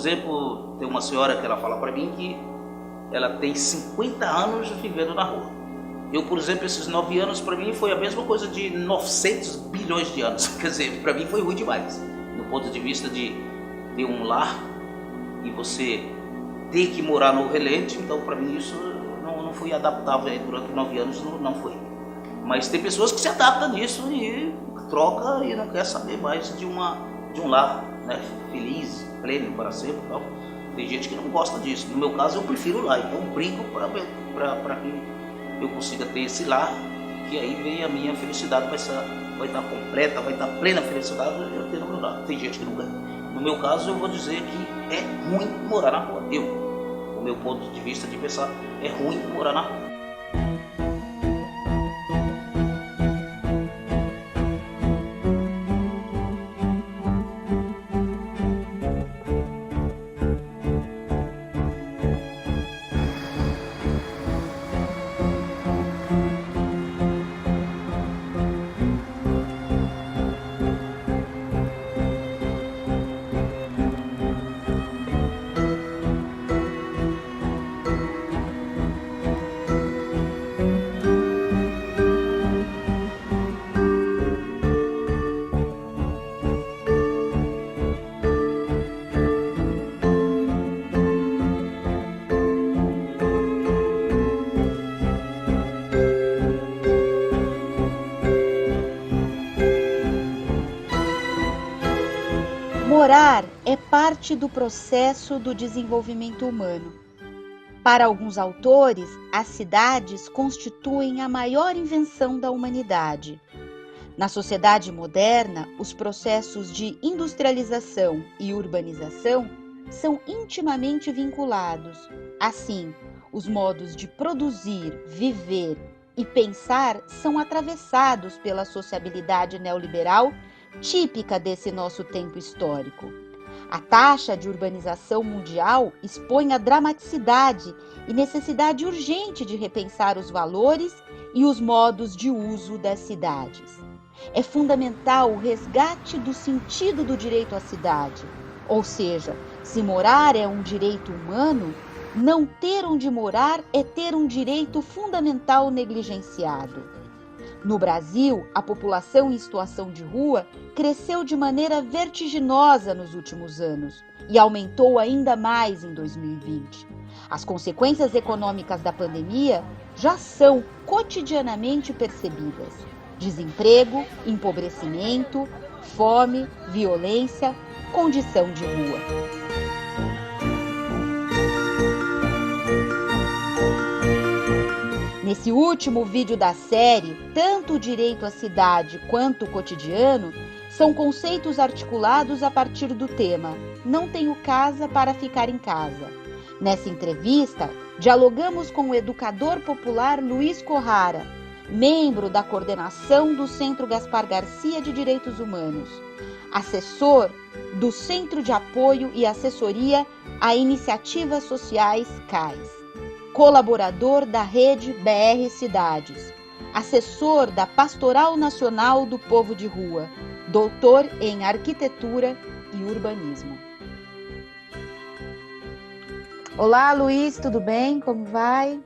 exemplo, tem uma senhora que ela fala para mim que ela tem 50 anos vivendo na rua. Eu, por exemplo, esses 9 anos para mim foi a mesma coisa de 900 bilhões de anos. Quer dizer, para mim foi ruim demais. Do ponto de vista de ter um lar e você ter que morar no relente, então para mim isso não foi adaptável durante 9 anos, não foi. Mas tem pessoas que se adaptam nisso e troca e não quer saber mais de um lar, né, feliz, pleno para sempre. Então, tem gente que não gosta disso. No meu caso, eu prefiro o lar. Então, eu brinco para que eu consiga ter esse lar, que aí vem a minha felicidade, vai estar completa, vai estar plena felicidade eu ter no meu lar. Tem gente que não quer. No meu caso, eu vou dizer que é ruim morar na rua. O meu ponto de vista de pensar, é ruim morar na rua. Morar é parte do processo do desenvolvimento humano. Para alguns autores, as cidades constituem a maior invenção da humanidade. Na sociedade moderna, os processos de industrialização e urbanização são intimamente vinculados. Assim, os modos de produzir, viver e pensar são atravessados pela sociabilidade neoliberal típica desse nosso tempo histórico. A taxa de urbanização mundial expõe a dramaticidade e necessidade urgente de repensar os valores e os modos de uso das cidades. É fundamental o resgate do sentido do direito à cidade, ou seja, se morar é um direito humano, não ter onde morar é ter um direito fundamental negligenciado. No Brasil, a população em situação de rua cresceu de maneira vertiginosa nos últimos anos e aumentou ainda mais em 2020. As consequências econômicas da pandemia já são cotidianamente percebidas: desemprego, empobrecimento, fome, violência, condição de rua. Nesse último vídeo da série, tanto o direito à cidade quanto o cotidiano são conceitos articulados a partir do tema "Não tenho casa para ficar em casa". Nessa entrevista, dialogamos com o educador popular Luiz Corrara, membro da coordenação do Centro Gaspar Garcia de Direitos Humanos, assessor do Centro de Apoio e Assessoria a Iniciativas Sociais CAIS, colaborador da Rede BR Cidades, assessor da Pastoral Nacional do Povo de Rua, doutor em Arquitetura e Urbanismo. Olá, Luiz, tudo bem? Como vai?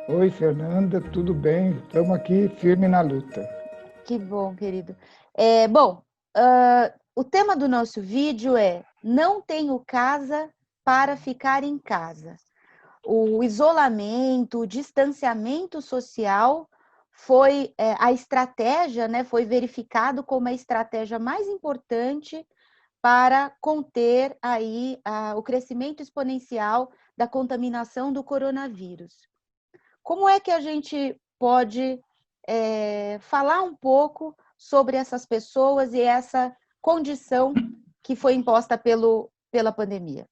Oi, Fernanda, tudo bem? Estamos aqui firme na luta. Que bom, querido. O tema do nosso vídeo é "Não tenho casa para ficar em casa". O isolamento, o distanciamento social foi a estratégia, né, foi verificado como a estratégia mais importante para conter aí o crescimento exponencial da contaminação do coronavírus. Como é que a gente pode falar um pouco sobre essas pessoas e essa condição que foi imposta pela pandemia?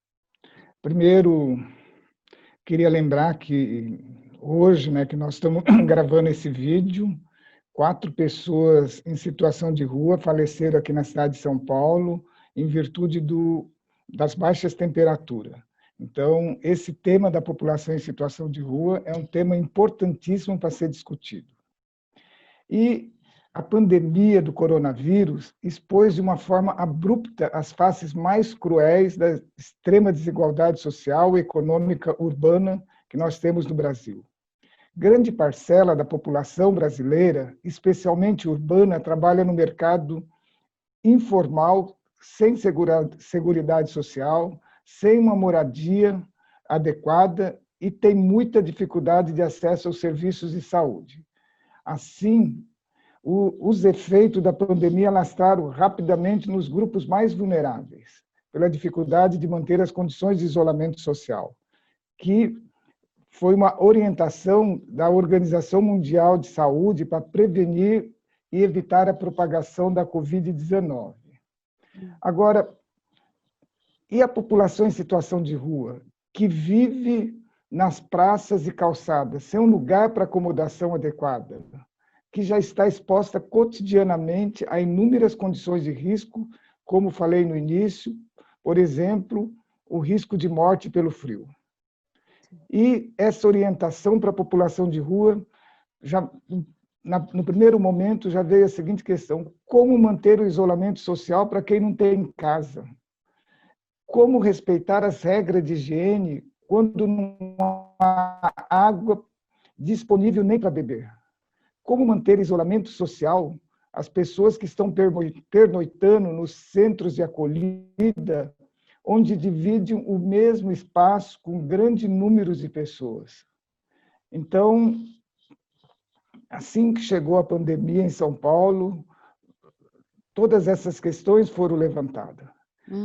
Primeiro, queria lembrar que hoje, né, que nós estamos gravando esse vídeo, 4 pessoas em situação de rua faleceram aqui na cidade de São Paulo em virtude das baixas temperaturas. Então, esse tema da população em situação de rua é um tema importantíssimo para ser discutido. E a pandemia do coronavírus expôs de uma forma abrupta as faces mais cruéis da extrema desigualdade social e econômica urbana que nós temos no Brasil. Grande parcela da população brasileira, especialmente urbana, trabalha no mercado informal, sem seguridade social, sem uma moradia adequada e tem muita dificuldade de acesso aos serviços de saúde. Assim, os efeitos da pandemia alastraram rapidamente nos grupos mais vulneráveis, pela dificuldade de manter as condições de isolamento social, que foi uma orientação da Organização Mundial de Saúde para prevenir e evitar a propagação da Covid-19. Agora, e a população em situação de rua, que vive nas praças e calçadas, sem um lugar para acomodação adequada, que já está exposta cotidianamente a inúmeras condições de risco, como falei no início, por exemplo, o risco de morte pelo frio. E essa orientação para a população de rua, já no primeiro momento, já veio a seguinte questão: como manter o isolamento social para quem não tem casa? Como respeitar as regras de higiene quando não há água disponível nem para beber? Como manter isolamento social as pessoas que estão pernoitando nos centros de acolhida, onde dividem o mesmo espaço com grande número de pessoas? Então, assim que chegou a pandemia em São Paulo, todas essas questões foram levantadas.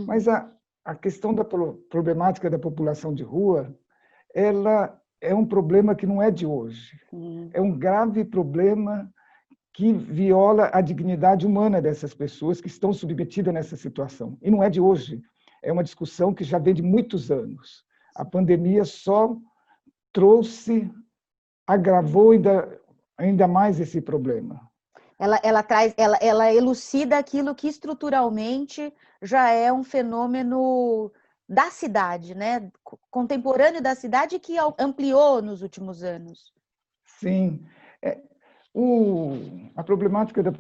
Mas a questão da problemática da população de rua, ela é um problema que não é de hoje. É um grave problema que viola a dignidade humana dessas pessoas que estão submetidas nessa situação. E não é de hoje. É uma discussão que já vem de muitos anos. A pandemia só agravou ainda mais esse problema. Ela elucida aquilo que estruturalmente já é um fenômeno da cidade, né? Contemporâneo da cidade, que ampliou nos últimos anos. Sim. A problemática da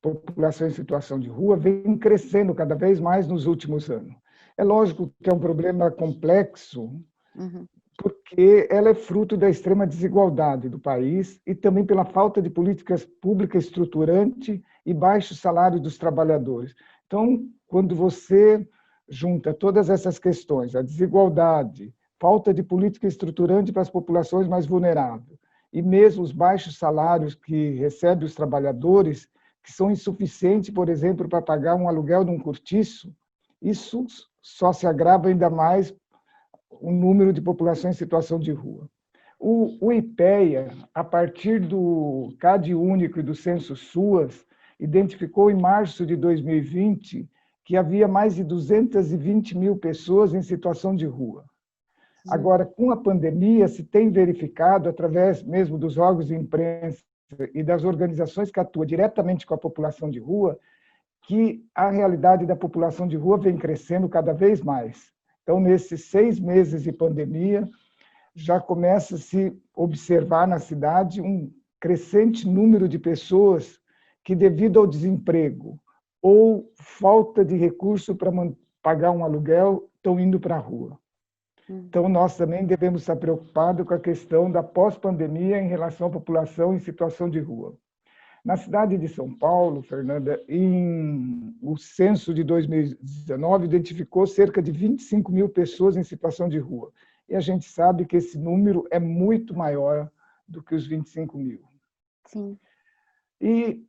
população em situação de rua vem crescendo cada vez mais nos últimos anos. É lógico que é um problema complexo, porque ela é fruto da extrema desigualdade do país e também pela falta de políticas públicas estruturantes e baixo salário dos trabalhadores. Então, quando você junta todas essas questões, a desigualdade, falta de política estruturante para as populações mais vulneráveis, e mesmo os baixos salários que recebem os trabalhadores, que são insuficientes, por exemplo, para pagar um aluguel de um cortiço, isso só se agrava ainda mais o número de população em situação de rua. O IPEA, a partir do CAD único e do Censo SUAS, identificou em março de 2020 que havia mais de 220 mil pessoas em situação de rua. Agora, com a pandemia, se tem verificado, através mesmo dos órgãos de imprensa e das organizações que atuam diretamente com a população de rua, que a realidade da população de rua vem crescendo cada vez mais. Então, nesses 6 meses de pandemia, já começa a se observar na cidade um crescente número de pessoas que, devido ao desemprego ou falta de recurso para pagar um aluguel, estão indo para a rua. Então, nós também devemos estar preocupados com a questão da pós-pandemia em relação à população em situação de rua. Na cidade de São Paulo, Fernanda, o censo de 2019 identificou cerca de 25 mil pessoas em situação de rua. E a gente sabe que esse número é muito maior do que os 25 mil. Sim. E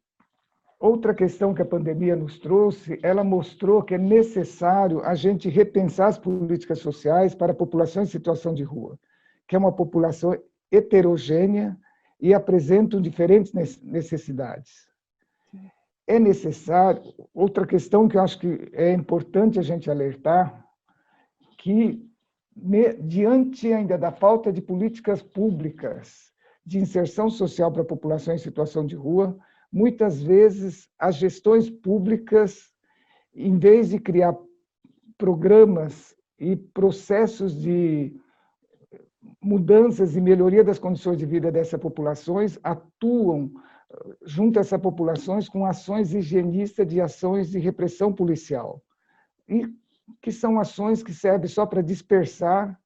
outra questão que a pandemia nos trouxe, ela mostrou que é necessário a gente repensar as políticas sociais para a população em situação de rua, que é uma população heterogênea e apresentam diferentes necessidades. É necessário, outra questão que eu acho que é importante a gente alertar, que diante ainda da falta de políticas públicas de inserção social para a população em situação de rua, muitas vezes as gestões públicas, em vez de criar programas e processos de mudanças e melhoria das condições de vida dessas populações, atuam junta essas populações com ações higienistas de ações de repressão policial, e que são ações que servem só para dispersar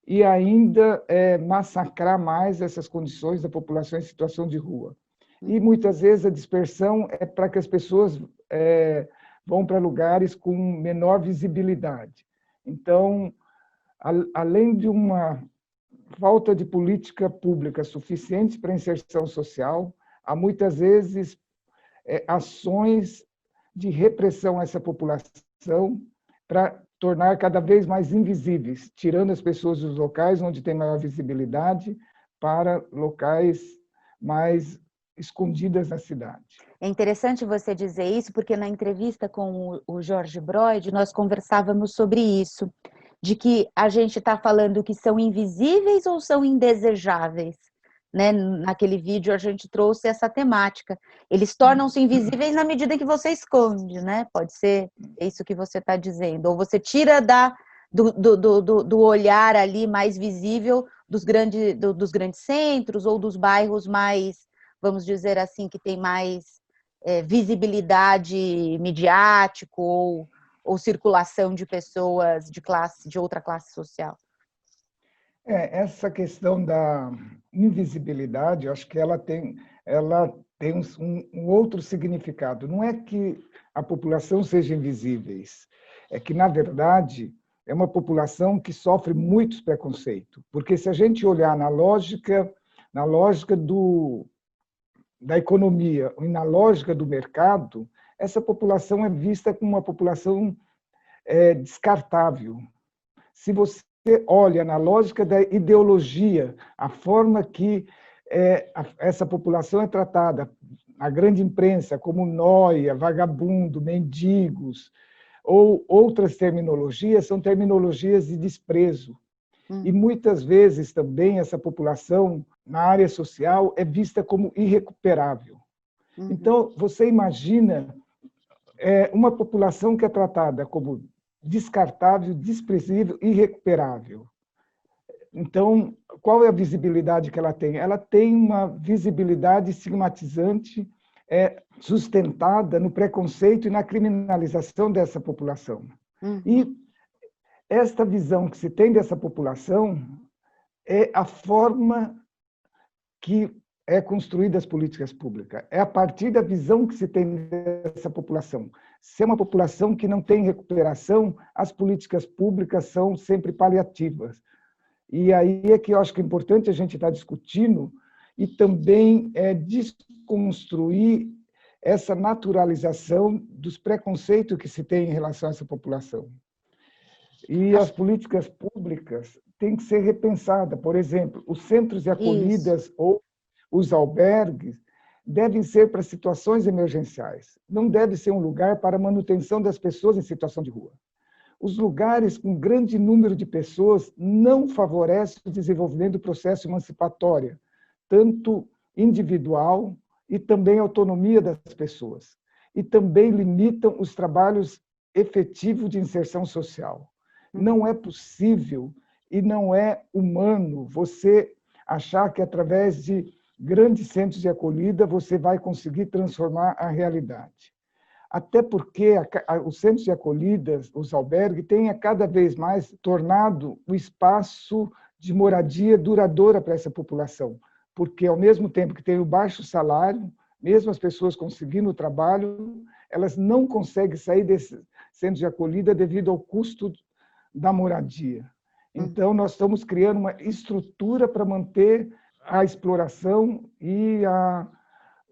e ainda massacrar mais essas condições da população em situação de rua. E muitas vezes a dispersão é para que as pessoas vão para lugares com menor visibilidade. Então, além de uma falta de política pública suficiente para a inserção social, há muitas vezes ações de repressão a essa população para tornar cada vez mais invisíveis, tirando as pessoas dos locais onde tem maior visibilidade para locais mais escondidas na cidade. É interessante você dizer isso, porque na entrevista com o Jorge Broid, nós conversávamos sobre isso, de que a gente está falando que são invisíveis ou são indesejáveis, né? Naquele vídeo a gente trouxe essa temática. Eles tornam-se invisíveis na medida que você esconde, né? Pode ser isso que você está dizendo. Ou você tira do olhar ali mais visível dos grandes centros ou dos bairros mais, vamos dizer assim, que tem mais visibilidade midiático ou circulação de pessoas de outra classe social. Essa questão da invisibilidade, eu acho que ela tem um outro significado. Não é que a população seja invisíveis, é que, na verdade, é uma população que sofre muitos preconceitos. Porque se a gente olhar na lógica da economia e na lógica do mercado, essa população é vista como uma população descartável. Se você olha na lógica da ideologia, a forma que essa população é tratada, a grande imprensa, como nóia, vagabundo, mendigos, ou outras terminologias, são terminologias de desprezo. E muitas vezes também essa população, na área social, é vista como irrecuperável. Então, você imagina uma população que é tratada como descartável, desprezível, irrecuperável. Então, qual é a visibilidade que ela tem? Ela tem uma visibilidade estigmatizante, sustentada no preconceito e na criminalização dessa população. E esta visão que se tem dessa população é a forma que é construída as políticas públicas. É a partir da visão que se tem dessa população. Se é uma população que não tem recuperação, as políticas públicas são sempre paliativas. E aí é que eu acho que é importante a gente estar discutindo e também desconstruir essa naturalização dos preconceitos que se tem em relação a essa população. E as políticas públicas têm que ser repensadas. Por exemplo, os centros de acolhidas ou os albergues devem ser para situações emergenciais. Não deve ser um lugar para a manutenção das pessoas em situação de rua. Os lugares com grande número de pessoas não favorecem o desenvolvimento do processo emancipatório, tanto individual e também a autonomia das pessoas. E também limitam os trabalhos efetivos de inserção social. Não é possível e não é humano você achar que através de grandes centros de acolhida você vai conseguir transformar a realidade. Até porque os centros de acolhida, os albergues, têm cada vez mais tornado o espaço de moradia duradoura para essa população. Porque, ao mesmo tempo que tem o baixo salário, mesmo as pessoas conseguindo o trabalho, elas não conseguem sair desse centro de acolhida devido ao custo da moradia. Então, nós estamos criando uma estrutura para manter a exploração e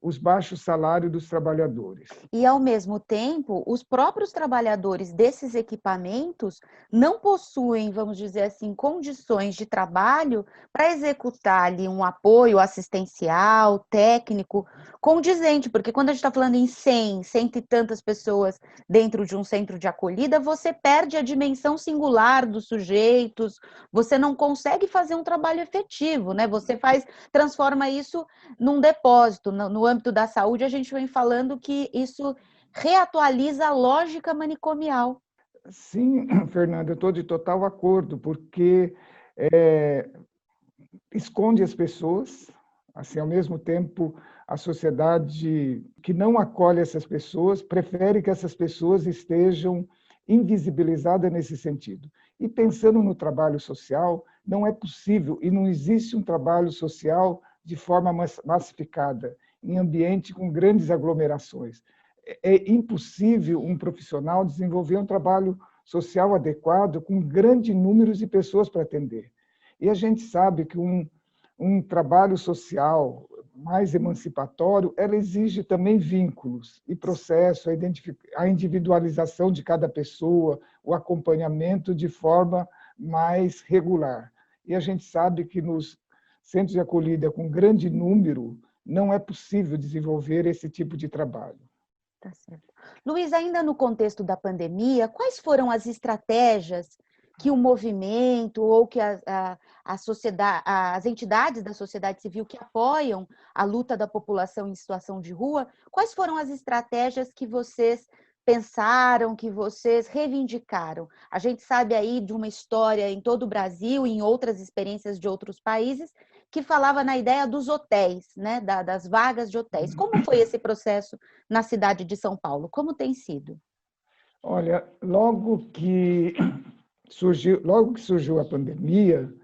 os baixos salários dos trabalhadores. E, ao mesmo tempo, os próprios trabalhadores desses equipamentos não possuem, vamos dizer assim, condições de trabalho para executar ali um apoio assistencial, técnico, condizente, porque quando a gente está falando em 100 e tantas pessoas dentro de um centro de acolhida, você perde a dimensão singular dos sujeitos, você não consegue fazer um trabalho efetivo, né? Você transforma isso num depósito. No âmbito da saúde, a gente vem falando que isso reatualiza a lógica manicomial. Sim, Fernanda, eu estou de total acordo, porque esconde as pessoas, Assim, ao mesmo tempo, a sociedade que não acolhe essas pessoas prefere que essas pessoas estejam invisibilizadas nesse sentido. E pensando no trabalho social, não é possível e não existe um trabalho social de forma massificada, em ambiente com grandes aglomerações. É impossível um profissional desenvolver um trabalho social adequado com grande número de pessoas para atender. E a gente sabe que um trabalho social mais emancipatório, ela exige também vínculos e processo, a individualização de cada pessoa, o acompanhamento de forma mais regular. E a gente sabe que nos centros de acolhida com grande número, não é possível desenvolver esse tipo de trabalho. Tá certo. Luiz, ainda no contexto da pandemia, quais foram as estratégias que o movimento ou que a sociedade, as entidades da sociedade civil que apoiam a luta da população em situação de rua, quais foram as estratégias que vocês pensaram, que vocês reivindicaram? A gente sabe aí de uma história em todo o Brasil e em outras experiências de outros países que falava na ideia dos hotéis, né, das vagas de hotéis. Como foi esse processo na cidade de São Paulo? Como tem sido? Olha, logo que surgiu a pandemia,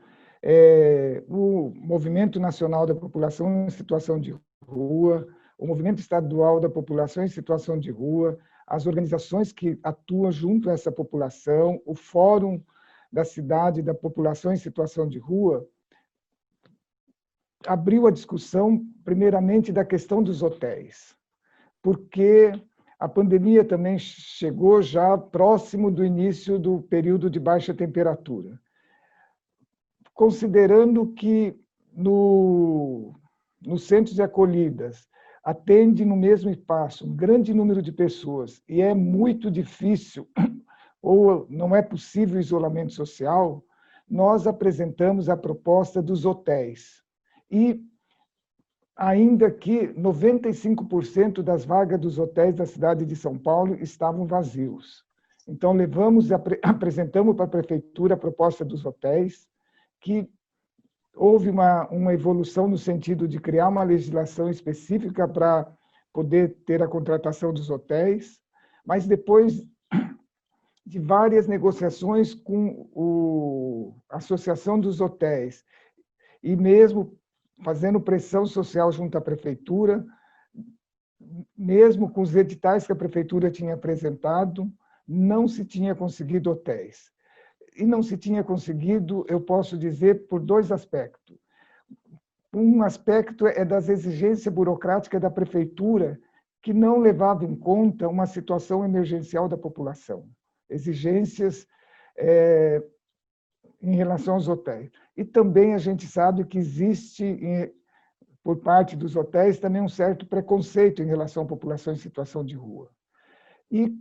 o Movimento Nacional da População em Situação de Rua, o Movimento Estadual da População em Situação de Rua, as organizações que atuam junto a essa população, o Fórum da Cidade da População em Situação de Rua, abriu a discussão, primeiramente, da questão dos hotéis, porque a pandemia também chegou já próximo do início do período de baixa temperatura. Considerando que nos centros de acolhidas atende no mesmo espaço um grande número de pessoas e é muito difícil ou não é possível o isolamento social, nós apresentamos a proposta dos hotéis. E ainda que 95% das vagas dos hotéis da cidade de São Paulo estavam vazios. Então, apresentamos para a prefeitura a proposta dos hotéis, que houve uma evolução no sentido de criar uma legislação específica para poder ter a contratação dos hotéis, mas depois de várias negociações com a Associação dos Hotéis, e mesmo fazendo pressão social junto à prefeitura, mesmo com os editais que a prefeitura tinha apresentado, não se tinha conseguido hotéis. E não se tinha conseguido, eu posso dizer, por dois aspectos. Um aspecto é das exigências burocráticas da prefeitura, que não levava em conta uma situação emergencial da população. Exigências em relação aos hotéis. E também a gente sabe que existe, por parte dos hotéis, também um certo preconceito em relação à população em situação de rua. E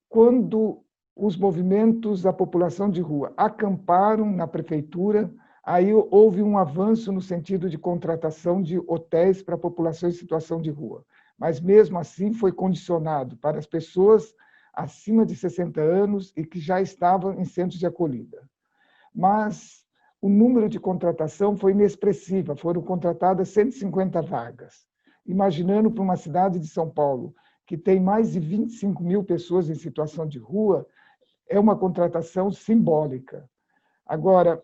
quando os movimentos da população de rua acamparam na prefeitura, aí houve um avanço no sentido de contratação de hotéis para a população em situação de rua. Mas, mesmo assim, foi condicionado para as pessoas acima de 60 anos e que já estavam em centros de acolhida. Mas o número de contratação foi inexpressiva, foram contratadas 150 vagas. Imaginando para uma cidade de São Paulo, que tem mais de 25 mil pessoas em situação de rua, é uma contratação simbólica. Agora,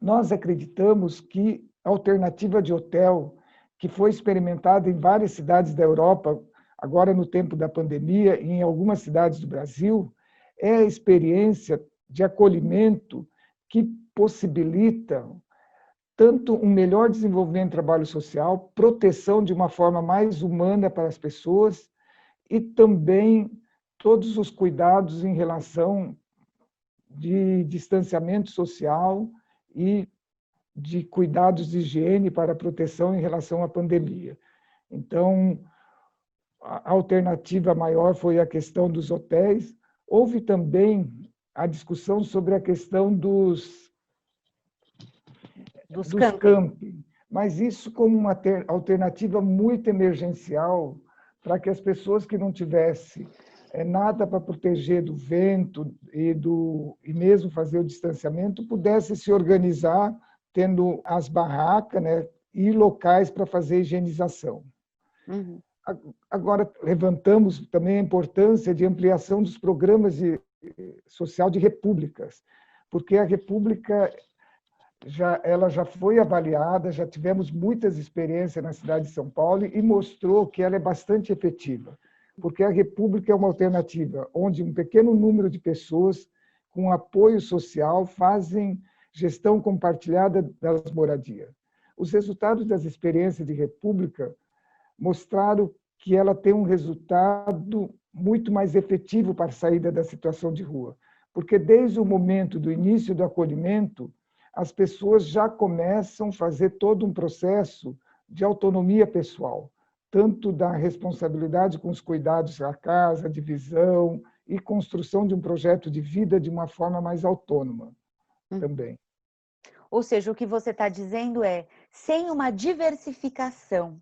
nós acreditamos que a alternativa de hotel, que foi experimentada em várias cidades da Europa, agora no tempo da pandemia, e em algumas cidades do Brasil, é a experiência de acolhimento que possibilita tanto um melhor desenvolvimento do trabalho social, proteção de uma forma mais humana para as pessoas e também todos os cuidados em relação de distanciamento social e de cuidados de higiene para a proteção em relação à pandemia. Então, a alternativa maior foi a questão dos hotéis. Houve também a discussão sobre a questão dos camping, mas isso como uma alternativa muito emergencial para que as pessoas que não tivessem nada para proteger do vento e mesmo fazer o distanciamento pudessem se organizar, tendo as barracas, né, e locais para fazer higienização. Uhum. Agora, levantamos também a importância de ampliação dos programas social de repúblicas, porque a república ela já foi avaliada, já tivemos muitas experiências na cidade de São Paulo e mostrou que ela é bastante efetiva, porque a república é uma alternativa onde um pequeno número de pessoas com apoio social fazem gestão compartilhada das moradias. Os resultados das experiências de república mostraram que ela tem um resultado muito mais efetivo para a saída da situação de rua, porque desde o momento do início do acolhimento, as pessoas já começam a fazer todo um processo de autonomia pessoal, tanto da responsabilidade com os cuidados da casa, divisão e construção de um projeto de vida de uma forma mais autônoma também. Ou seja, o que você está dizendo é, sem uma diversificação,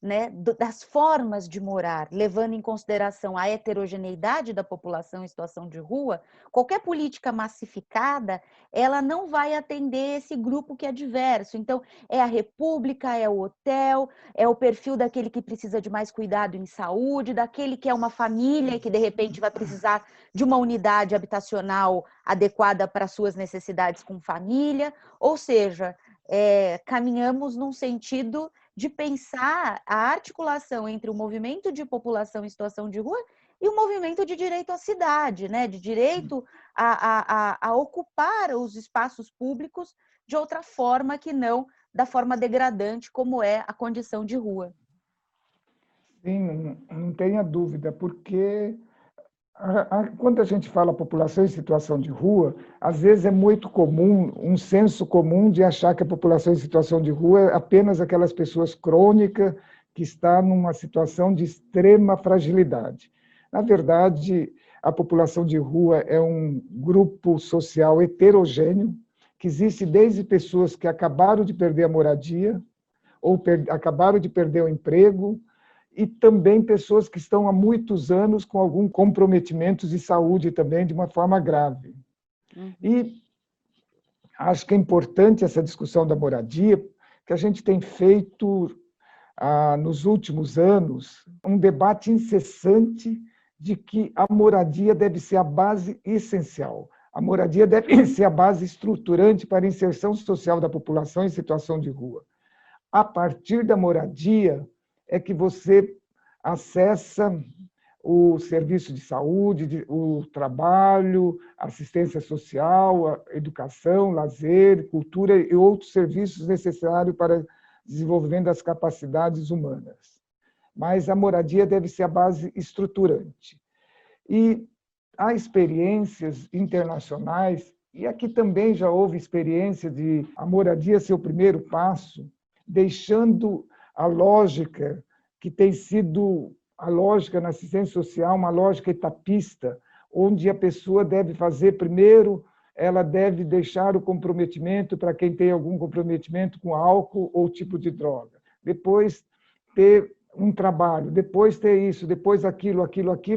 né, das formas de morar, levando em consideração a heterogeneidade da população em situação de rua, qualquer política massificada, ela não vai atender esse grupo que é diverso. Então, é a república, é o hotel, é o perfil daquele que precisa de mais cuidado em saúde, daquele que é uma família que, de repente, vai precisar de uma unidade habitacional adequada para suas necessidades com família. Ou seja, caminhamos num sentido de pensar a articulação entre o movimento de população em situação de rua e o movimento de direito à cidade, né? De direito a ocupar os espaços públicos de outra forma que não da forma degradante como é a condição de rua. Sim, não tenha dúvida, porque quando a gente fala população em situação de rua, às vezes é muito comum, um senso comum de achar que a população em situação de rua é apenas aquelas pessoas crônicas que estão numa situação de extrema fragilidade. Na verdade, a população de rua é um grupo social heterogêneo, que existe desde pessoas que acabaram de perder a moradia, ou acabaram de perder o emprego, e também pessoas que estão há muitos anos com algum comprometimento de saúde também, de uma forma grave. E acho que é importante essa discussão da moradia, que a gente tem feito, nos últimos anos, um debate incessante de que a moradia deve ser a base essencial. A moradia deve ser a base estruturante para a inserção social da população em situação de rua. A partir da moradia, é que você acessa o serviço de saúde, o trabalho, assistência social, a educação, lazer, cultura e outros serviços necessários para o desenvolvimento das capacidades humanas. Mas a moradia deve ser a base estruturante. E há experiências internacionais, e aqui também já houve experiência de a moradia ser o primeiro passo, deixando a lógica que tem sido a lógica na assistência social, uma lógica etapista, onde a pessoa deve fazer primeiro, ela deve deixar o comprometimento para quem tem algum comprometimento com álcool ou tipo de droga. Depois ter um trabalho, depois ter isso, depois aquilo,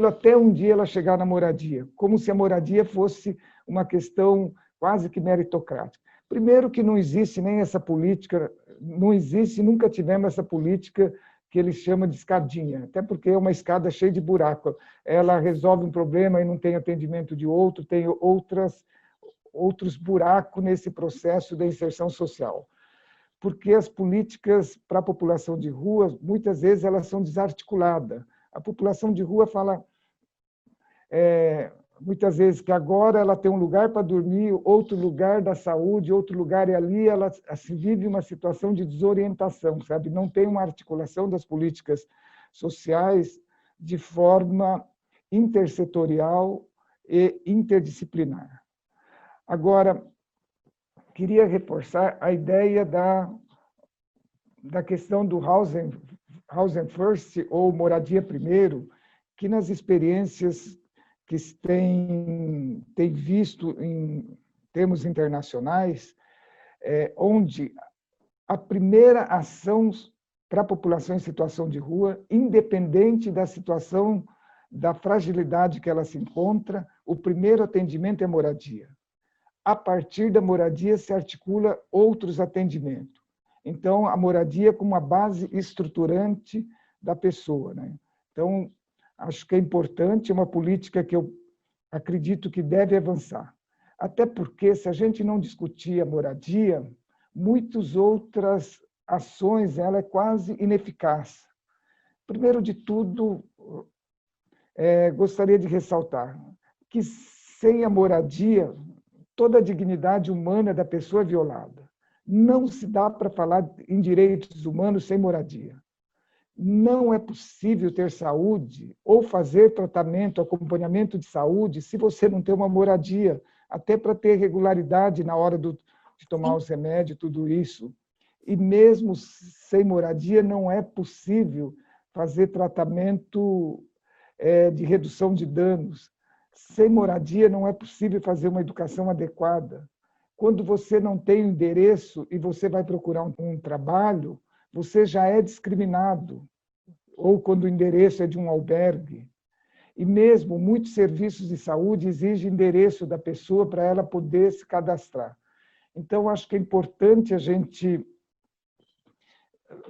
até um dia ela chegar na moradia, como se a moradia fosse uma questão quase que meritocrática. Primeiro que não existe nem essa política, não existe, nunca tivemos essa política que eles chamam de escadinha, até porque é uma escada cheia de buraco. Ela resolve um problema e não tem atendimento de outro, tem outros buracos nesse processo da inserção social. Porque as políticas para a população de rua, muitas vezes, elas são desarticuladas. A população de rua fala, muitas vezes, que agora ela tem um lugar para dormir, outro lugar da saúde, outro lugar, e ali ela se vive uma situação de desorientação, sabe? Não tem uma articulação das políticas sociais de forma intersetorial e interdisciplinar. Agora, queria reforçar a ideia da questão do housing first, ou moradia primeiro, que nas experiências que tem visto em termos internacionais, onde a primeira ação para a população em situação de rua, independente da situação, da fragilidade que ela se encontra, o primeiro atendimento é moradia. A partir da moradia se articula outros atendimentos. Então, a moradia como uma base estruturante da pessoa, né? Então, acho que é importante, é uma política que eu acredito que deve avançar. Até porque, se a gente não discutir a moradia, muitas outras ações ela é quase ineficaz. Primeiro de tudo, gostaria de ressaltar que, sem a moradia, toda a dignidade humana da pessoa é violada. Não se dá para falar em direitos humanos sem moradia. Não é possível ter saúde ou fazer tratamento, acompanhamento de saúde, se você não tem uma moradia, até para ter regularidade na hora de tomar os remédios, tudo isso. E mesmo sem moradia, não é possível fazer tratamento de redução de danos. Sem moradia, não é possível fazer uma educação adequada. Quando você não tem endereço e você vai procurar um trabalho, você já é discriminado, ou quando o endereço é de um albergue. E mesmo muitos serviços de saúde exigem endereço da pessoa para ela poder se cadastrar. Então, acho que é importante a gente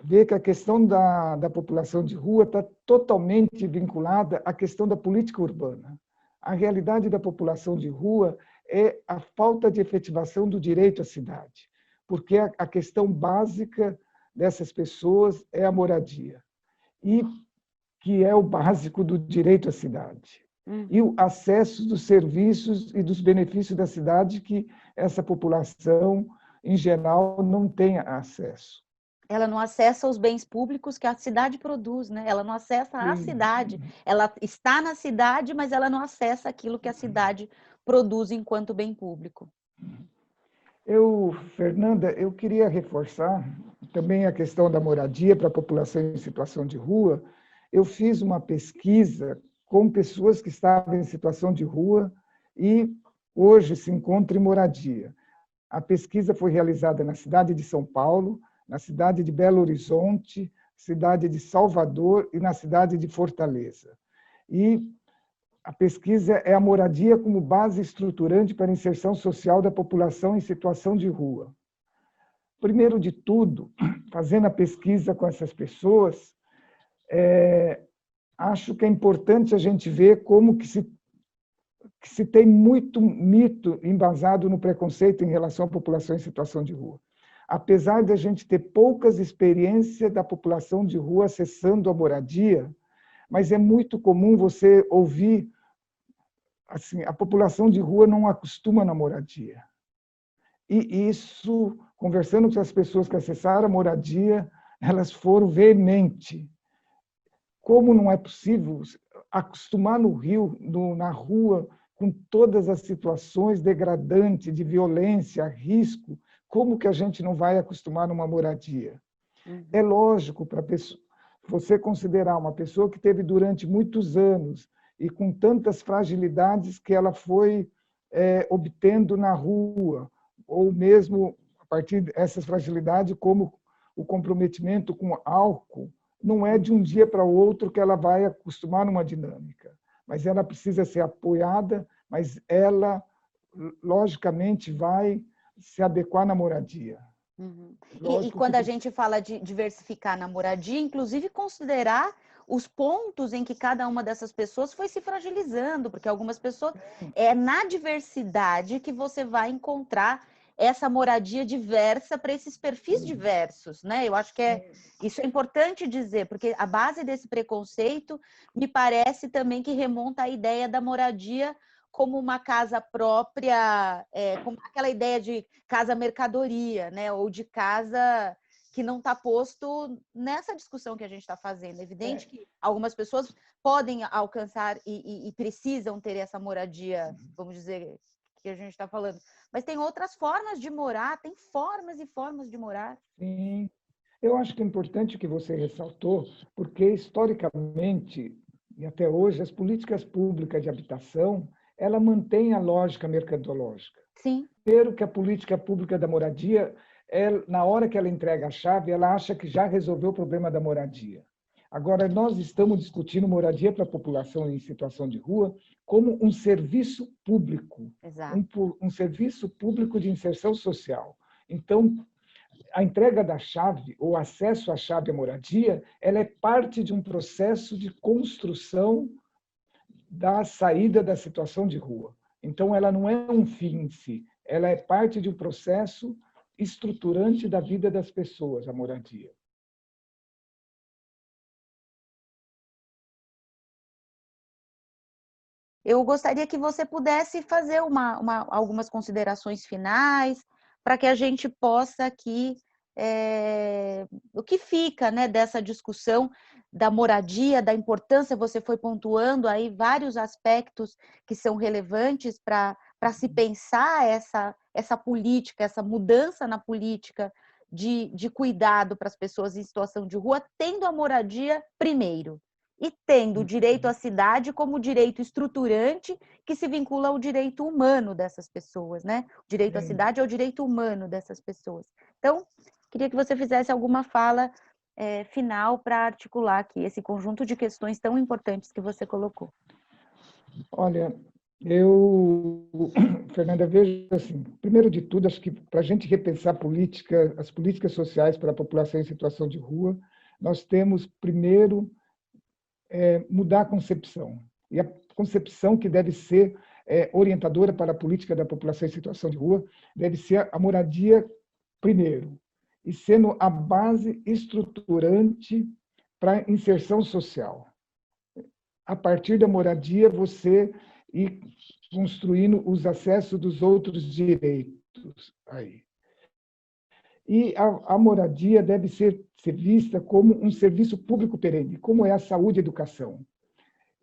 ver que a questão da população de rua está totalmente vinculada à questão da política urbana. A realidade da população de rua é a falta de efetivação do direito à cidade, porque a questão básica dessas pessoas é a moradia, e que é o básico do direito à cidade. E o acesso dos serviços e dos benefícios da cidade que essa população, em geral, não tem acesso. Ela não acessa os bens públicos que a cidade produz, né? Ela não acessa a cidade. Ela está na cidade, mas ela não acessa aquilo que a cidade produz enquanto bem público. Fernanda, eu queria reforçar também a questão da moradia para a população em situação de rua. Eu fiz uma pesquisa com pessoas que estavam em situação de rua e hoje se encontram em moradia. A pesquisa foi realizada na cidade de São Paulo, na cidade de Belo Horizonte, cidade de Salvador e na cidade de Fortaleza. E a pesquisa é a moradia como base estruturante para a inserção social da população em situação de rua. Primeiro de tudo, fazendo a pesquisa com essas pessoas, acho que é importante a gente ver como que se tem muito mito embasado no preconceito em relação à população em situação de rua. Apesar de a gente ter poucas experiências da população de rua acessando a moradia, mas é muito comum você ouvir assim, a população de rua não acostuma na moradia. E isso, conversando com as pessoas que acessaram a moradia, elas foram veementes. Como não é possível acostumar no Rio, na rua, com todas as situações degradantes, de violência, risco, como que a gente não vai acostumar numa moradia? É lógico, para você considerar uma pessoa que teve durante muitos anos e com tantas fragilidades que ela foi obtendo na rua, ou mesmo a partir dessas fragilidades, como o comprometimento com álcool, não é de um dia para o outro que ela vai acostumar numa dinâmica, mas ela precisa ser apoiada, mas ela, logicamente, vai se adequar na moradia. E quando a gente fala de diversificar na moradia, inclusive considerar os pontos em que cada uma dessas pessoas foi se fragilizando, porque algumas pessoas, é na diversidade que você vai encontrar essa moradia diversa para esses perfis diversos, né? Eu acho que isso é importante dizer, porque a base desse preconceito me parece também que remonta à ideia da moradia como uma casa própria, como aquela ideia de casa mercadoria, né? Ou de casa que não está posto nessa discussão que a gente está fazendo. É evidente que algumas pessoas podem alcançar e precisam ter essa moradia, vamos dizer, que a gente está falando. Mas tem outras formas de morar, tem formas e formas de morar. Sim, eu acho que é importante o que você ressaltou, porque historicamente, e até hoje, as políticas públicas de habitação, ela mantém a lógica mercadológica. Sim. Primeiro que a política pública da moradia, na hora que ela entrega a chave, ela acha que já resolveu o problema da moradia. Agora, nós estamos discutindo moradia para a população em situação de rua como um serviço público, um serviço público de inserção social. Então, a entrega da chave, ou acesso à chave à moradia, ela é parte de um processo de construção da saída da situação de rua. Então, ela não é um fim em si, ela é parte de um processo estruturante da vida das pessoas, a moradia. Eu gostaria que você pudesse fazer algumas considerações finais para que a gente possa aqui, o que fica, né, dessa discussão da moradia, da importância, você foi pontuando aí vários aspectos que são relevantes para se pensar essa política, essa mudança na política de cuidado para as pessoas em situação de rua, tendo a moradia primeiro. E tendo o direito à cidade como direito estruturante que se vincula ao direito humano dessas pessoas, né? O direito à cidade é o direito humano dessas pessoas. Então, queria que você fizesse alguma fala final para articular aqui esse conjunto de questões tão importantes que você colocou. Olha, Fernanda, vejo assim, primeiro de tudo, acho que para a gente repensar as políticas sociais para a população em situação de rua, nós temos, primeiro, mudar a concepção. E a concepção que deve ser orientadora para a política da população em situação de rua deve ser a moradia primeiro, e sendo a base estruturante para a inserção social. A partir da moradia, você ir construindo os acessos dos outros direitos aí. E a moradia deve ser vista como um serviço público perene, como é a saúde e a educação.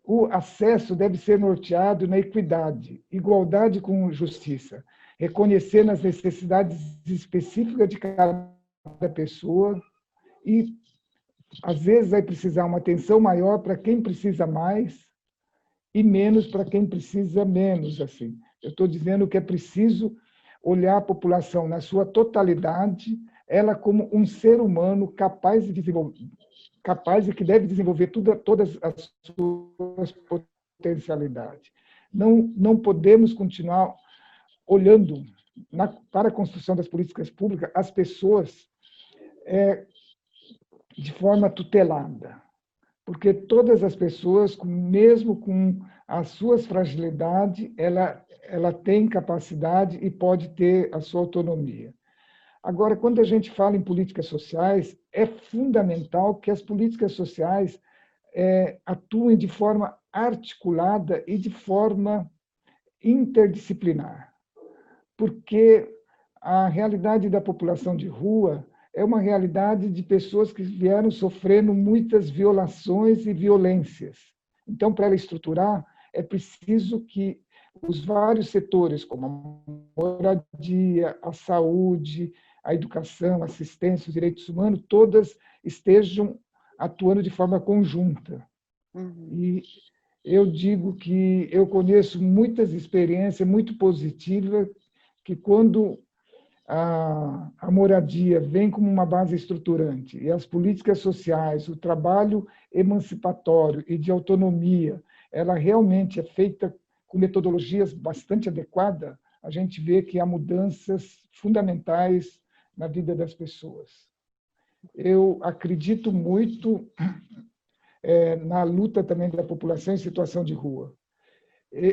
O acesso deve ser norteado na equidade, igualdade com justiça, reconhecendo as necessidades específicas de cada pessoa e, às vezes, vai precisar uma atenção maior para quem precisa mais e menos para quem precisa menos. Assim. Eu estou dizendo que é preciso olhar a população na sua totalidade, ela como um ser humano capaz e que deve desenvolver todas as suas potencialidades. Não podemos continuar olhando para a construção das políticas públicas as pessoas de forma tutelada, porque todas as pessoas, mesmo com as suas fragilidades, ela tem capacidade e pode ter a sua autonomia. Agora, quando a gente fala em políticas sociais, é fundamental que as políticas sociais atuem de forma articulada e de forma interdisciplinar, porque a realidade da população de rua é uma realidade de pessoas que vieram sofrendo muitas violações e violências. Então, para ela estruturar, é preciso que os vários setores, como a moradia, a saúde, a educação, a assistência, os direitos humanos, todas estejam atuando de forma conjunta. E eu digo que eu conheço muitas experiências muito positivas que, quando a moradia vem como uma base estruturante e as políticas sociais, o trabalho emancipatório e de autonomia, ela realmente é feita com metodologias bastante adequadas, a gente vê que há mudanças fundamentais na vida das pessoas. Eu acredito muito na luta também da população em situação de rua.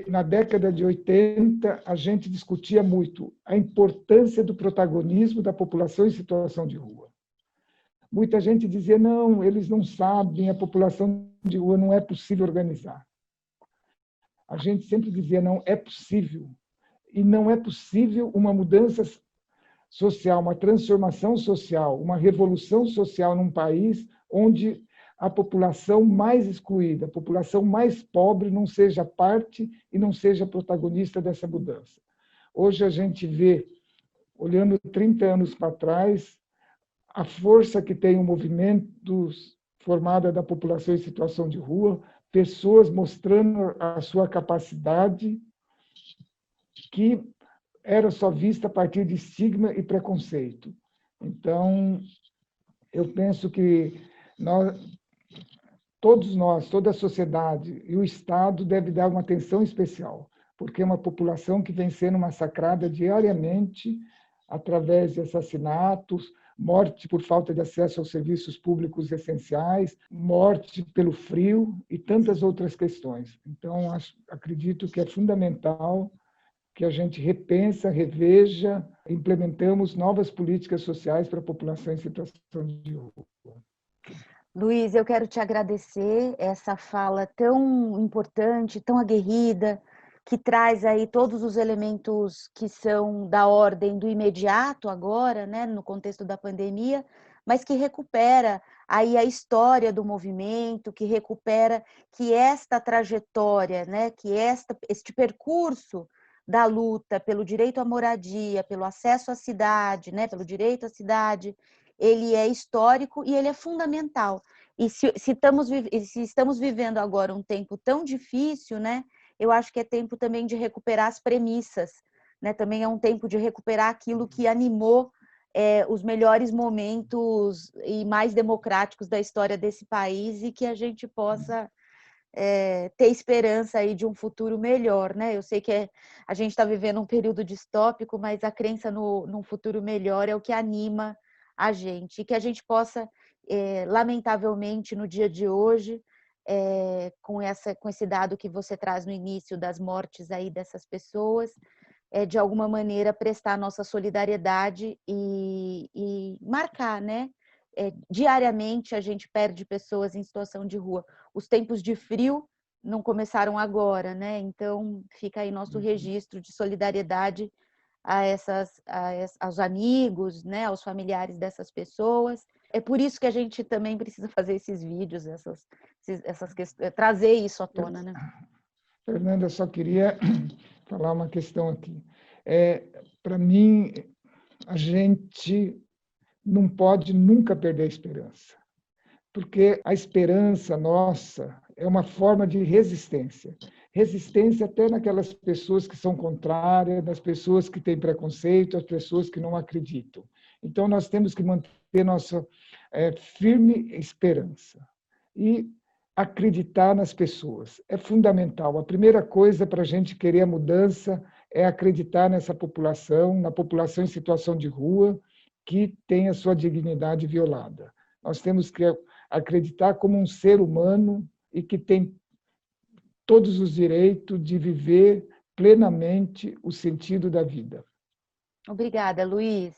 Na década de 80, a gente discutia muito a importância do protagonismo da população em situação de rua. Muita gente dizia, não, eles não sabem, a população de rua não é possível organizar. A gente sempre dizia, não, é possível. E não é possível uma mudança social, uma transformação social, uma revolução social num país onde a população mais excluída, a população mais pobre não seja parte e não seja protagonista dessa mudança. Hoje a gente vê, olhando 30 anos para trás, a força que tem o movimento formado da população em situação de rua, pessoas mostrando a sua capacidade, que era só vista a partir de estigma e preconceito. Então, eu penso que todos nós, toda a sociedade e o Estado devem dar uma atenção especial, porque é uma população que vem sendo massacrada diariamente através de assassinatos, morte por falta de acesso aos serviços públicos essenciais, morte pelo frio e tantas outras questões. Então, acredito que é fundamental que a gente repensa, reveja, implementamos novas políticas sociais para a população em situação de rua. Luiz, eu quero te agradecer essa fala tão importante, tão aguerrida, que traz aí todos os elementos que são da ordem do imediato agora, né, no contexto da pandemia, mas que recupera aí a história do movimento, que recupera que esta trajetória, né, que este percurso da luta pelo direito à moradia, pelo acesso à cidade, né, pelo direito à cidade, ele é histórico e ele é fundamental. E se estamos vivendo agora um tempo tão difícil, né, eu acho que é tempo também de recuperar as premissas, né? Também é um tempo de recuperar aquilo que animou os melhores momentos e mais democráticos da história desse país e que a gente possa ter esperança aí de um futuro melhor, né? Eu sei que a gente está vivendo um período distópico, mas a crença num futuro melhor é o que anima a gente e que a gente possa, lamentavelmente, no dia de hoje, com esse dado que você traz no início das mortes aí dessas pessoas, de alguma maneira prestar nossa solidariedade e marcar, né? Diariamente a gente perde pessoas em situação de rua. Os tempos de frio não começaram agora, né? Então fica aí nosso registro de solidariedade aos amigos, né? Aos familiares dessas pessoas. É por isso que a gente também precisa fazer esses vídeos, essas questões, trazer isso à tona, né? Fernanda, eu só queria falar uma questão aqui. Para mim, a gente não pode nunca perder a esperança, porque a esperança nossa é uma forma de resistência. Resistência até naquelas pessoas que são contrárias, das pessoas que têm preconceito, as pessoas que não acreditam. Então, nós temos que manter nossa firme esperança e acreditar nas pessoas. É fundamental. A primeira coisa para a gente querer a mudança é acreditar nessa população, na população em situação de rua, que tem a sua dignidade violada. Nós temos que acreditar como um ser humano e que tem todos os direitos de viver plenamente o sentido da vida. Obrigada, Luiz.